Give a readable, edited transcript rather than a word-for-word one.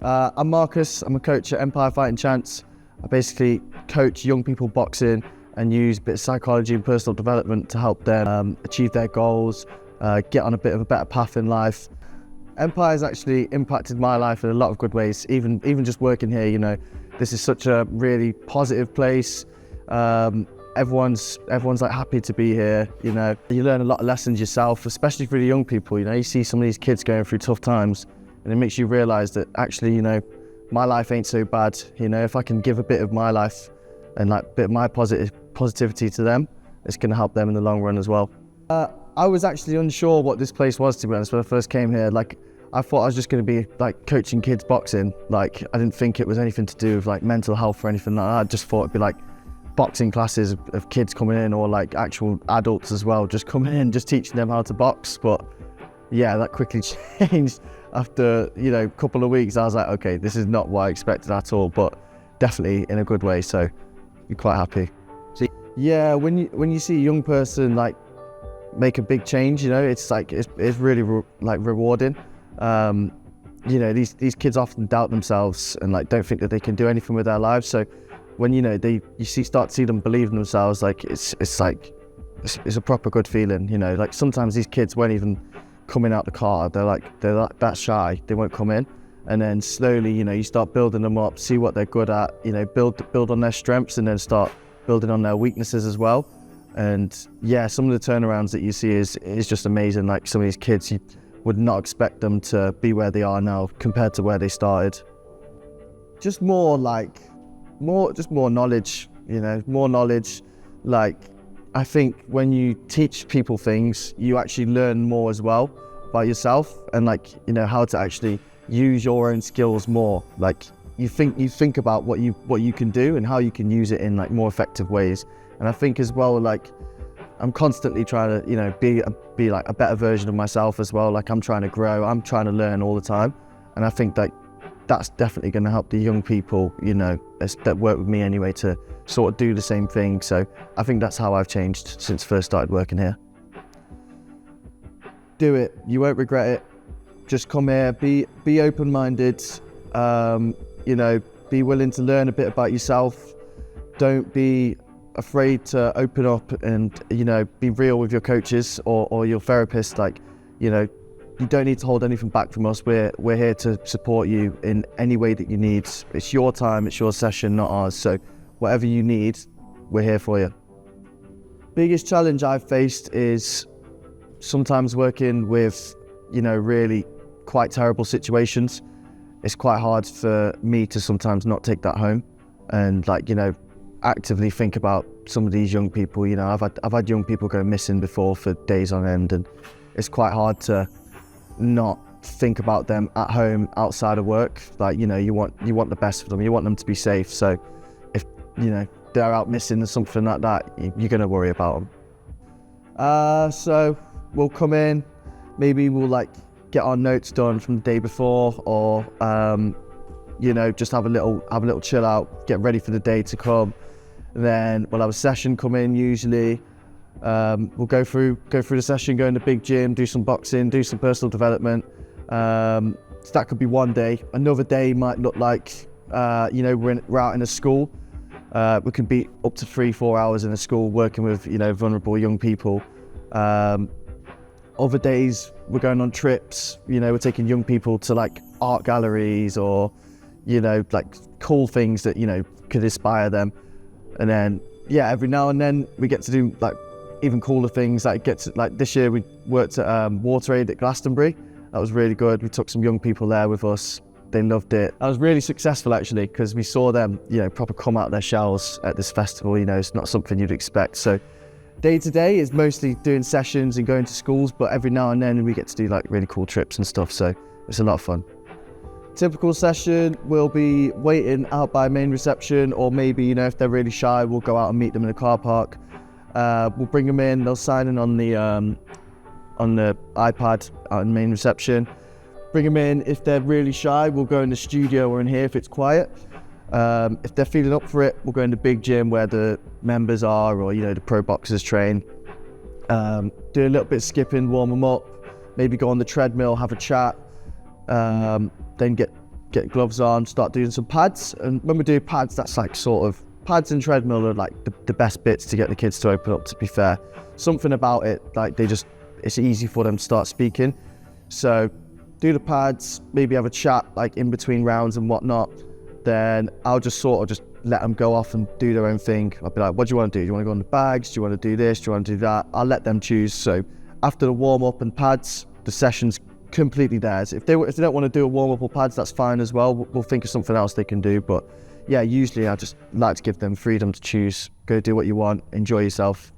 I'm Marcus. I'm a coach at Empire Fighting Chance. I basically coach young people boxing and use a bit of psychology and personal development to help them achieve their goals, get on a bit of a better path in life. Empire has actually impacted my life in a lot of good ways, even just working here. You know, this is such a really positive place. Everyone's like happy to be here. You know, you learn a lot of lessons yourself, especially for the young people. You know, you see some of these kids going through tough times, and it makes you realise that actually, you know, my life ain't so bad. You know, if I can give a bit of my life and like a bit of my positivity to them, it's going to help them in the long run as well. I was actually unsure what this place was, to be honest, when I first came here. Like, I thought I was just going to be like coaching kids boxing. Like, I didn't think it was anything to do with like mental health or anything like that. I just thought it'd be like boxing classes of kids coming in, or like actual adults as well, just coming in, just teaching them how to box. But yeah, that quickly changed after, you know, a couple of weeks. I was like, okay, this is not what I expected at all, but definitely in a good way. So you're quite happy. Yeah, when you see a young person like make a big change, you know, it's like it's really rewarding. You know, these kids often doubt themselves and like don't think that they can do anything with their lives. So when, you know, start to see them believe in themselves, like it's a proper good feeling. You know, like sometimes these kids won't even come in out the car. They're like that shy. They won't come in, and then slowly, you know, you start building them up, see what they're good at. You know, build on their strengths, and then start building on their weaknesses as well. And yeah, some of the turnarounds that you see is just amazing. Like some of these kids, you would not expect them to be where they are now compared to where they started. Just more knowledge, you know, more knowledge. Like, I think when you teach people things, you actually learn more as well about yourself, and like, you know, how to actually use your own skills more. Like, you think about what you can do and how you can use it in like more effective ways. And I think as well, like, I'm constantly trying to, you know, be like a better version of myself as well. Like, I'm trying to grow, I'm trying to learn all the time. And I think that that's definitely going to help the young people, you know, that work with me anyway, to sort of do the same thing. So I think that's how I've changed since first started working here. Do it, you won't regret it. Just come here, be open-minded, you know, be willing to learn a bit about yourself. Don't be afraid to open up and, you know, be real with your coaches or your therapist. Like, you know, you don't need to hold anything back from us. We're here to support you in any way that you need. It's your time, it's your session, not ours. So whatever you need, we're here for you. Biggest challenge I've faced is sometimes working with, you know, really quite terrible situations. It's quite hard for me to sometimes not take that home and, like, you know, actively think about some of these young people. You know, I've had young people go missing before for days on end, and it's quite hard to not think about them at home outside of work. Like, you know, you want the best for them, you want them to be safe. So if, you know, they're out missing or something like that, you're going to worry about them. So we'll come in, maybe we'll like get our notes done from the day before, or you know, just have a little chill out, get ready for the day to come. Then we'll have a session come in usually. We'll go through the session, go in the big gym, do some boxing, do some personal development. So that could be one day. Another day might look like, you know, we're out in a school. We can be up to 3-4 hours in a school working with, you know, vulnerable young people. Other days we're going on trips. You know, we're taking young people to like art galleries, or, you know, like cool things that, you know, could inspire them. And then, yeah, every now and then we get to do like even cooler things. Like this year we worked at Water Aid at Glastonbury. That was really good. We took some young people there with us. They loved it. I was really successful actually, because we saw them, you know, proper come out of their shells at this festival. You know, it's not something you'd expect. So day to day is mostly doing sessions and going to schools, but every now and then we get to do like really cool trips and stuff. So it's a lot of fun. Typical session, we'll be waiting out by main reception, or maybe, you know, if they're really shy, we'll go out and meet them in a car park. We'll bring them in, they'll sign in on the iPad out in main reception. Bring them in. If they're really shy, we'll go in the studio or in here if it's quiet. If they're feeling up for it, we'll go in the big gym where the members are, or, you know, the pro boxers train. Do a little bit of skipping, warm them up, maybe go on the treadmill, have a chat. Then get get gloves on, start doing some pads. And when we do pads, that's like sort of, pads and treadmill are like the best bits to get the kids to open up, to be fair. Something about it, like it's easy for them to start speaking. So do the pads, maybe have a chat like in between rounds and whatnot. Then I'll just sort of just let them go off and do their own thing. I'll be like, what do you want to do? Do you want to go on the bags? Do you want to do this? Do you want to do that? I'll let them choose. So after the warm up and pads, the session's completely theirs. If they don't want to do a warm up or pads, that's fine as well. We'll think of something else they can do. But yeah, usually I just like to give them freedom to choose. Go do what you want, enjoy yourself.